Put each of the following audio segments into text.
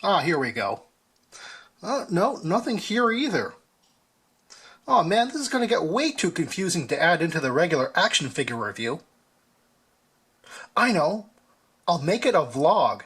Ah, here we go. No, nothing here either. Oh man, this is going to get way too confusing to add into the regular action figure review. I know. I'll make it a vlog.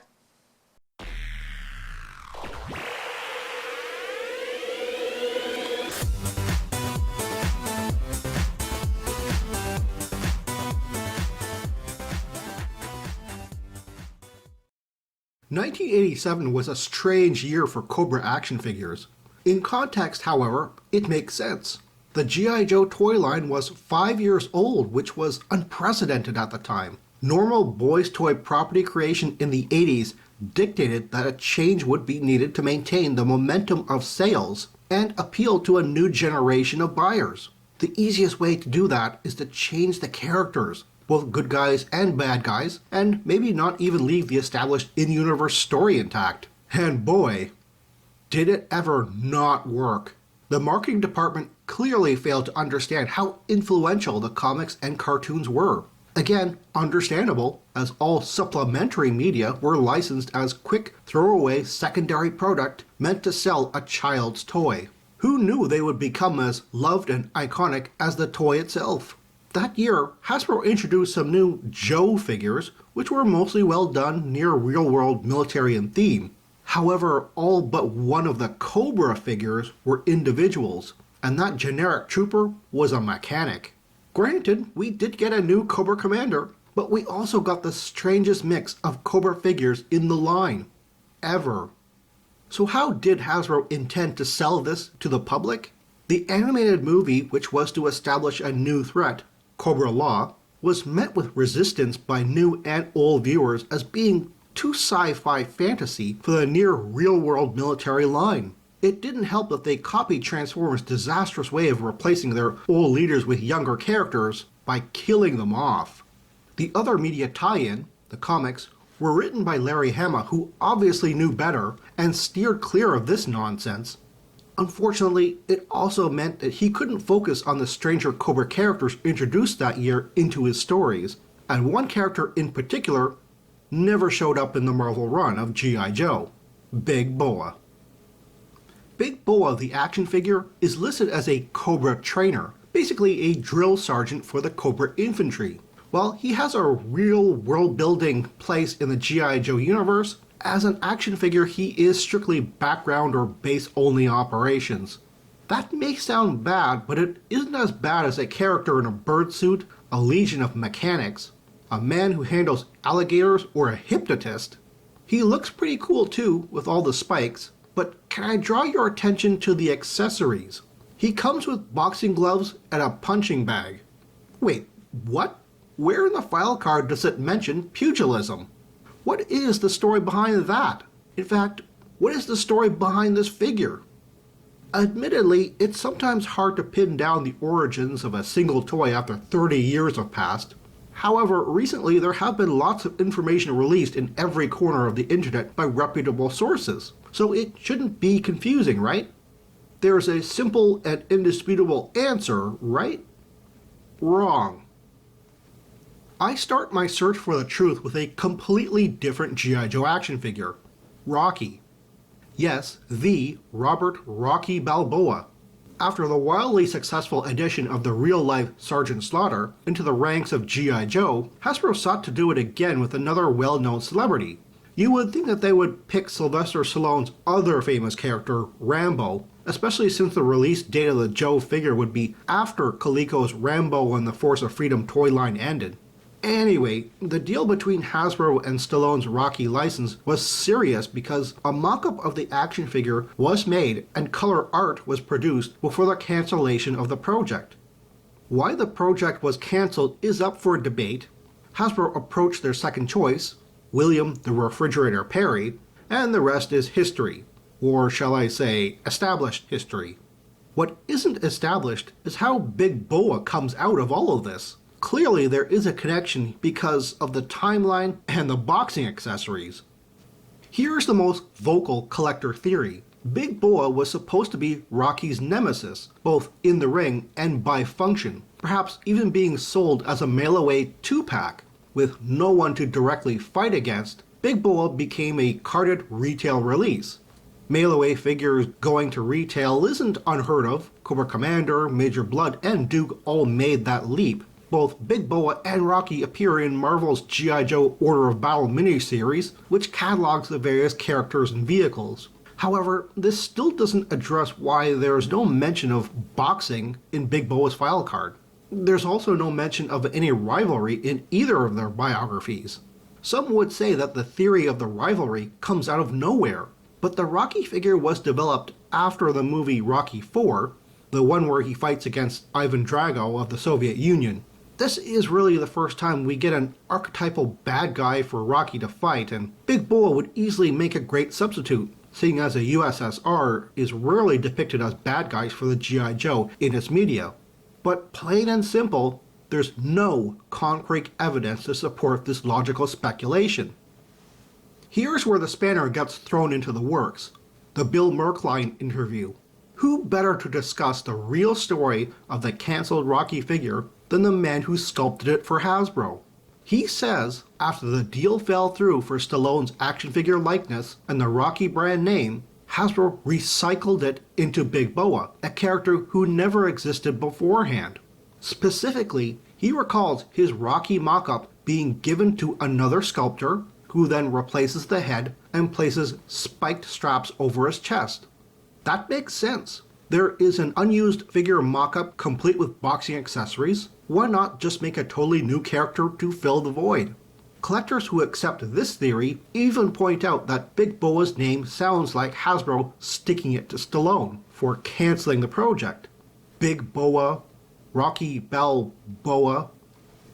"1987 was a strange year for Cobra action figures. In context, however, it makes sense. The G.I. Joe toy line was 5 years old, which was unprecedented at the time. Normal boys' toy property creation in the 80s dictated that a change would be needed to maintain the momentum of sales and appeal to a new generation of buyers. The easiest way to do that is to change the characters, both good guys and bad guys, and maybe not even leave the established in-universe story intact. And boy, did it ever not work. The marketing department clearly failed to understand how influential the comics and cartoons were. Again, understandable, as all supplementary media were licensed as quick throwaway secondary product meant to sell a child's toy. Who knew they would become as loved and iconic as the toy itself? That year, Hasbro introduced some new Joe figures, which were mostly well done, near real-world military in theme. However, all but one of the Cobra figures were individuals, and that generic trooper was a mechanic. Granted, we did get a new Cobra commander, but we also got the strangest mix of Cobra figures in the line, ever. So how did Hasbro intend to sell this to the public? The animated movie, which was to establish a new threat, Cobra Law, was met with resistance by new and old viewers as being too sci-fi fantasy for the near real-world military line. It didn't help that they copied Transformers' disastrous way of replacing their old leaders with younger characters by killing them off. The other media tie-in, the comics, were written by Larry Hama, who obviously knew better and steered clear of this nonsense. Unfortunately, it also meant that he couldn't focus on the stranger Cobra characters introduced that year into his stories, and one character in particular never showed up in the Marvel run of G.I. Joe, Big Boa. Big Boa, the action figure, is listed as a Cobra trainer, basically a drill sergeant for the Cobra infantry. While he has a real world-building place in the G.I. Joe universe, as an action figure he is strictly background or base-only operations. That may sound bad, but it isn't as bad as a character in a bird suit, a legion of mechanics, a man who handles alligators, or a hypnotist. He looks pretty cool too, with all the spikes, but can I draw your attention to the accessories? He comes with boxing gloves and a punching bag. Wait, what? Where in the file card does it mention pugilism? What is the story behind that? In fact, what is the story behind this figure? Admittedly, it's sometimes hard to pin down the origins of a single toy after 30 years have passed. However, recently there have been lots of information released in every corner of the internet by reputable sources, so it shouldn't be confusing, right? There's a simple and indisputable answer, right? Wrong. I start my search for the truth with a completely different G.I. Joe action figure, Rocky. Yes, the Robert Rocky Balboa. After the wildly successful addition of the real-life Sergeant Slaughter into the ranks of G.I. Joe, Hasbro sought to do it again with another well-known celebrity. You would think that they would pick Sylvester Stallone's other famous character, Rambo, especially since the release date of the Joe figure would be after Coleco's Rambo and the Force of Freedom toy line ended. Anyway, the deal between Hasbro and Stallone's Rocky license was serious because a mock-up of the action figure was made and color art was produced before the cancellation of the project. Why the project was cancelled is up for debate. Hasbro approached their second choice, William the Refrigerator Perry, and the rest is history, or shall I say, established history. What isn't established is how Big Boa comes out of all of this. Clearly there is a connection because of the timeline and the boxing accessories. Here's the most vocal collector theory. Big Boa was supposed to be Rocky's nemesis, both in the ring and by function, perhaps even being sold as a mail-away 2-pack, with no one to directly fight against, Big Boa became a carded retail release. Mail-away figures going to retail isn't unheard of. Cobra Commander, Major Blood, and Duke all made that leap. Both Big Boa and Rocky appear in Marvel's G.I. Joe Order of Battle miniseries, which catalogs the various characters and vehicles. However, this still doesn't address why there's no mention of boxing in Big Boa's file card. There's also no mention of any rivalry in either of their biographies. Some would say that the theory of the rivalry comes out of nowhere, but the Rocky figure was developed after the movie Rocky IV, the one where he fights against Ivan Drago of the Soviet Union. This is really the first time we get an archetypal bad guy for Rocky to fight, and Big Boa would easily make a great substitute, seeing as the USSR is rarely depicted as bad guys for the G.I. Joe in its media. But plain and simple, there's no concrete evidence to support this logical speculation. Here's where the spanner gets thrown into the works. The Bill Merkline interview. Who better to discuss the real story of the cancelled Rocky figure than the man who sculpted it for Hasbro? He says after the deal fell through for Stallone's action figure likeness and the Rocky brand name, Hasbro recycled it into Big Boa, a character who never existed beforehand. Specifically, he recalls his Rocky mock-up being given to another sculptor, who then replaces the head and places spiked straps over his chest. That makes sense. There is an unused figure mock-up complete with boxing accessories. Why not just make a totally new character to fill the void? Collectors who accept this theory even point out that Big Boa's name sounds like Hasbro sticking it to Stallone for canceling the project. Big Boa, Rocky Balboa.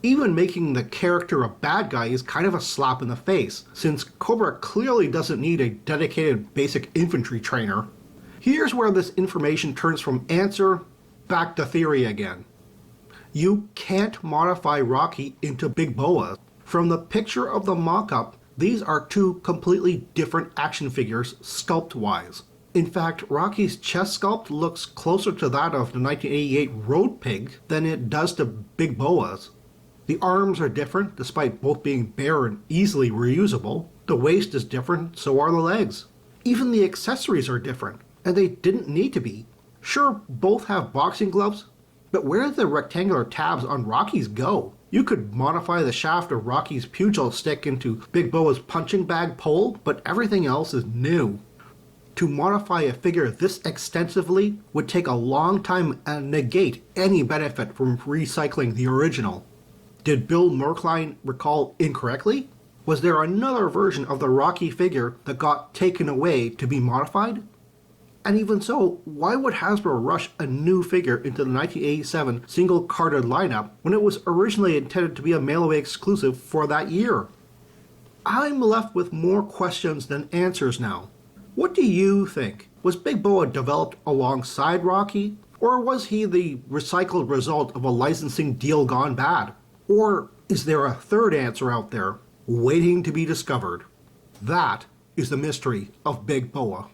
Even making the character a bad guy is kind of a slap in the face, since Cobra clearly doesn't need a dedicated basic infantry trainer. Here's where this information turns from answer back to theory again. You can't modify Rocky into Big Boa. From the picture of the mock-up, these are two completely different action figures sculpt-wise. In fact, Rocky's chest sculpt looks closer to that of the 1988 Road Pig than it does to Big Boa's. The arms are different, despite both being bare and easily reusable. The waist is different, so are the legs. Even the accessories are different, and they didn't need to be. Sure, both have boxing gloves, but where did the rectangular tabs on Rocky's go? You could modify the shaft of Rocky's pugil stick into Big Boa's punching bag pole, but everything else is new. To modify a figure this extensively would take a long time and negate any benefit from recycling the original. Did Bill Merkline recall incorrectly? Was there another version of the Rocky figure that got taken away to be modified? And even so, why would Hasbro rush a new figure into the 1987 single-carded lineup when it was originally intended to be a mail-away exclusive for that year? I'm left with more questions than answers now. What do you think? Was Big Boa developed alongside Rocky? Or was he the recycled result of a licensing deal gone bad? Or is there a third answer out there, waiting to be discovered? That is the mystery of Big Boa.